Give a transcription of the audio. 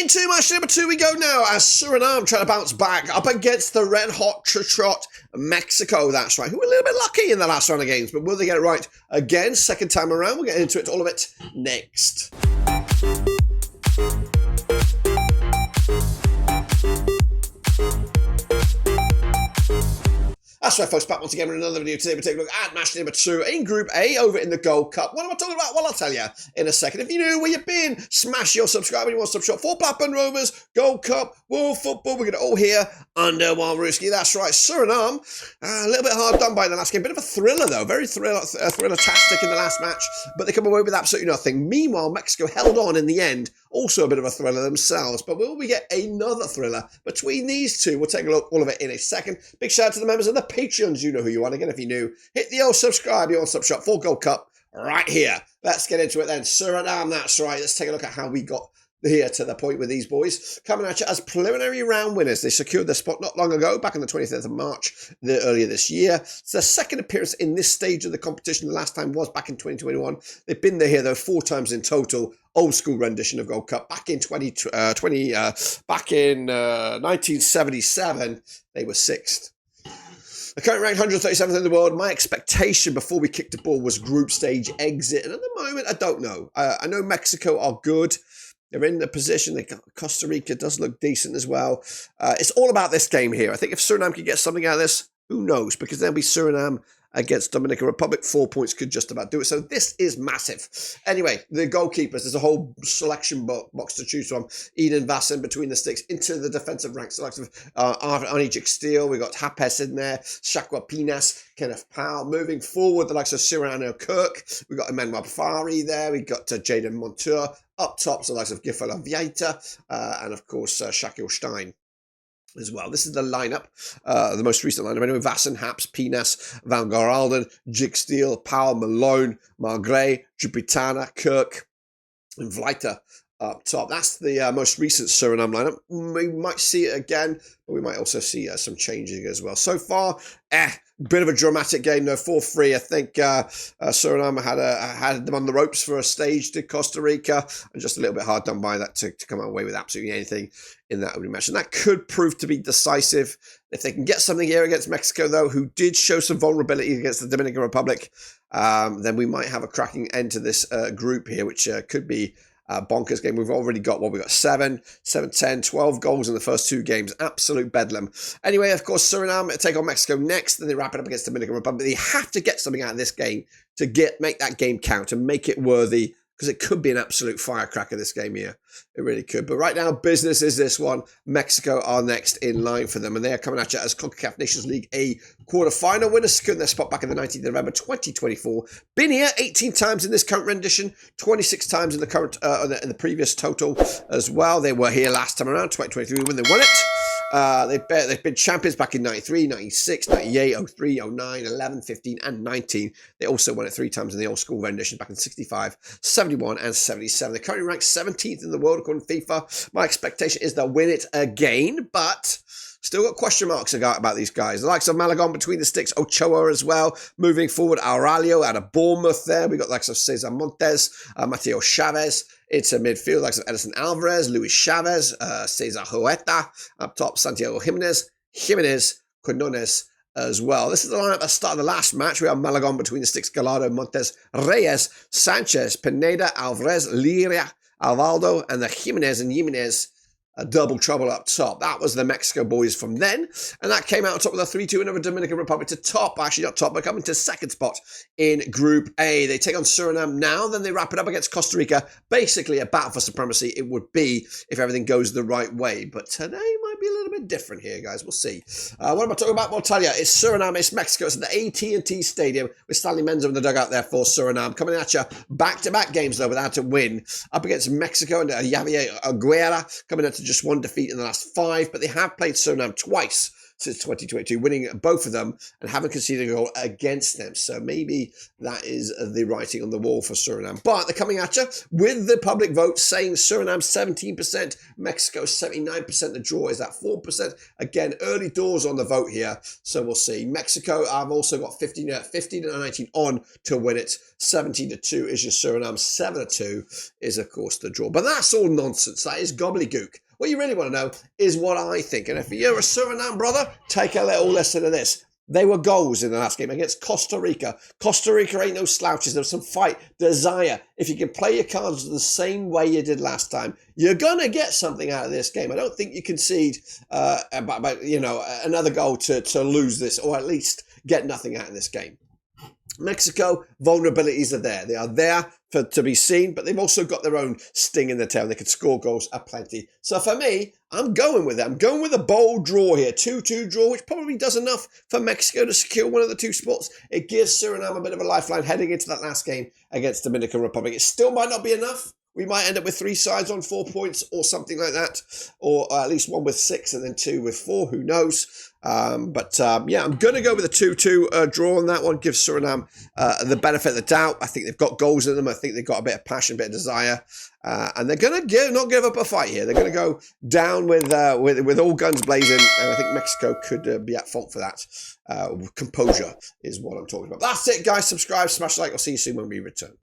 Into match number 2 we go now as Suriname trying to bounce back up against the red-hot trot Mexico. That's right, who were a little bit lucky in the last round of games, but will they get it right again? Second time around, we'll get into it, all of it, next. That's right, folks, back once again with another video. Today we're taking a look at match number 2 in Group A over in the Gold Cup. What am I talking about? Well, I'll tell you in a second. If you knew where you've been, smash your subscribe and you want to subshop for Blackburn Rovers, Gold Cup, World Football. We're going to all here under one Ruski. That's right, Suriname, a little bit hard done by the last game. Bit of a thriller, though. Very thriller-tastic in the last match, but they come away with absolutely nothing. Meanwhile, Mexico held on in the end. Also a bit of a thriller themselves, but will we get another thriller between these two? We'll take a look all of it in a second. Big shout out to the members of the Patreons. You know who you are. Again, if you're new, hit the old subscribe. You're on Sub Shop for Gold Cup right here. Let's get into it then. Suriname, that's right. Let's take a look at how we got here to the point with these boys. Coming at you as preliminary round winners. They secured their spot not long ago, back on the 25th of March, earlier this year. It's their second appearance in this stage of the competition. The last time was back in 2021. They've been there here, though, 4 times in total. Old school rendition of Gold Cup. Back in 1977, they were 6th. The current ranked 137th in the world. My expectation before we kicked the ball was group stage exit. And at the moment, I don't know. I know Mexico are good. They're in the position. Costa Rica does look decent as well. It's all about this game here. I think if Suriname can get something out of this, who knows? Because there'll be Suriname against Dominican Republic. 4 points could just about do it. So this is massive. Anyway, the goalkeepers, there's a whole selection box to choose from. Eden Vassen between the sticks into the defensive ranks. The likes of Arnie Steele. We've got Hapes in there. Shakwa Pinas, Kenneth Powell. Moving forward, the likes of Cyrano Kirk. We've got Emmanuel Fari there. We've got Jaden Montour. Up top, so the likes of Gifala Vieita. And of course, Shakil Stein as well. This is the lineup, the most recent lineup. Anyway, Vassen, Haps, Pinas, Van Garalden, Jig Steele, Powell, Malone, Margray, Jupitana, Kirk, and Vleiter up top. That's the most recent Suriname lineup. We might see it again, but we might also see some changing as well. So far, bit of a dramatic game though, 4-3. I think Suriname had them on the ropes for a stage to Costa Rica, and just a little bit hard done by that to come away with absolutely anything in that opening match. And that could prove to be decisive. If they can get something here against Mexico, though, who did show some vulnerability against the Dominican Republic, then we might have a cracking end to this group here, which could be bonkers game. We've already got, we've got 7, 10, 12 goals in the first 2 games. Absolute bedlam. Anyway, of course, Suriname take on Mexico next, then they wrap it up against the Dominican Republic. They have to get something out of this game to make that game count and make it worthy, because it could be an absolute firecracker, this game here. It really could. But right now, business is this one. Mexico are next in line for them, and they are coming at you as CONCACAF Nations League A quarter-final winners, securing their spot back in the 19th of November 2024. Been here 18 times in this current rendition, 26 times in the current in the previous total as well. They were here last time around, 2023, when they won it. They've been champions back in 93, 96, 98, 03, 09, 11, 15, and 19. They also won it 3 times in the old school rendition back in 65, 71, and 77. They're currently ranked 17th in the world according to FIFA. My expectation is they'll win it again, but still got question marks about these guys. The likes of Malagon between the sticks, Ochoa as well. Moving forward, Aurelio out of Bournemouth there. We got the likes of Cesar Montes, Mateo Chavez. It's a midfield, like Edison Alvarez, Luis Chavez, Cesar Huerta. Up top, Santiago Jimenez, Quinones as well. This is the lineup that started the last match. We have Malagon between the sticks, Gallardo, Montes, Reyes, Sanchez, Pineda, Alvarez, Liria, Alvaldo, and the Jimenez a double trouble up top. That was the Mexico boys from then, and that came out on top with a 3-2 win over Dominican Republic to top, actually not top, but coming to second spot in Group A. They take on Suriname now, then they wrap it up against Costa Rica. Basically a battle for supremacy it would be if everything goes the right way, but today might be a little bit different here, guys. We'll see. What am I talking about? Well, I'll tell you, it's Suriname, it's Mexico. It's at the AT&T Stadium with Stanley Menzo in the dugout there for Suriname. Coming at you, back-to-back games, though, without a win. Up against Mexico and Javier Aguirre, coming into just 1 defeat in the last 5, but they have played Suriname twice since 2022, winning both of them and haven't conceded a goal against them. So maybe that is the writing on the wall for Suriname. But they're coming at you with the public vote saying Suriname 17%, Mexico 79%. The draw is at 4%. Again, early doors on the vote here, so we'll see. Mexico, I've also got 15 to 19 on to win it. 17-2 is your Suriname. 7-2 is, of course, the draw. But that's all nonsense. That is gobbledygook. What you really want to know is what I think. And if you're a Suriname brother, take a little listen to this. They were goals in the last game against Costa Rica. Costa Rica ain't no slouches. There was some fight, desire. If you can play your cards the same way you did last time, you're going to get something out of this game. I don't think you concede another goal to lose this, or at least get nothing out of this game. Mexico, vulnerabilities are there. They are there to be seen, but they've also got their own sting in their tail. They can score goals aplenty. So for me, I'm going with it. I'm going with a bold draw here. 2-2 draw, which probably does enough for Mexico to secure one of the two spots. It gives Suriname a bit of a lifeline heading into that last game against Dominican Republic. It still might not be enough. We might end up with 3 sides on 4 points or something like that, or at least one with 6 and then 2 with 4. Who knows? I'm going to go with a 2-2 draw on that one. Give Suriname the benefit of the doubt. I think they've got goals in them. I think they've got a bit of passion, a bit of desire, and they're going to not give up a fight here. They're going to go down with all guns blazing, and I think Mexico could be at fault for that. Composure is what I'm talking about. That's it, guys. Subscribe, smash like. I'll see you soon when we return.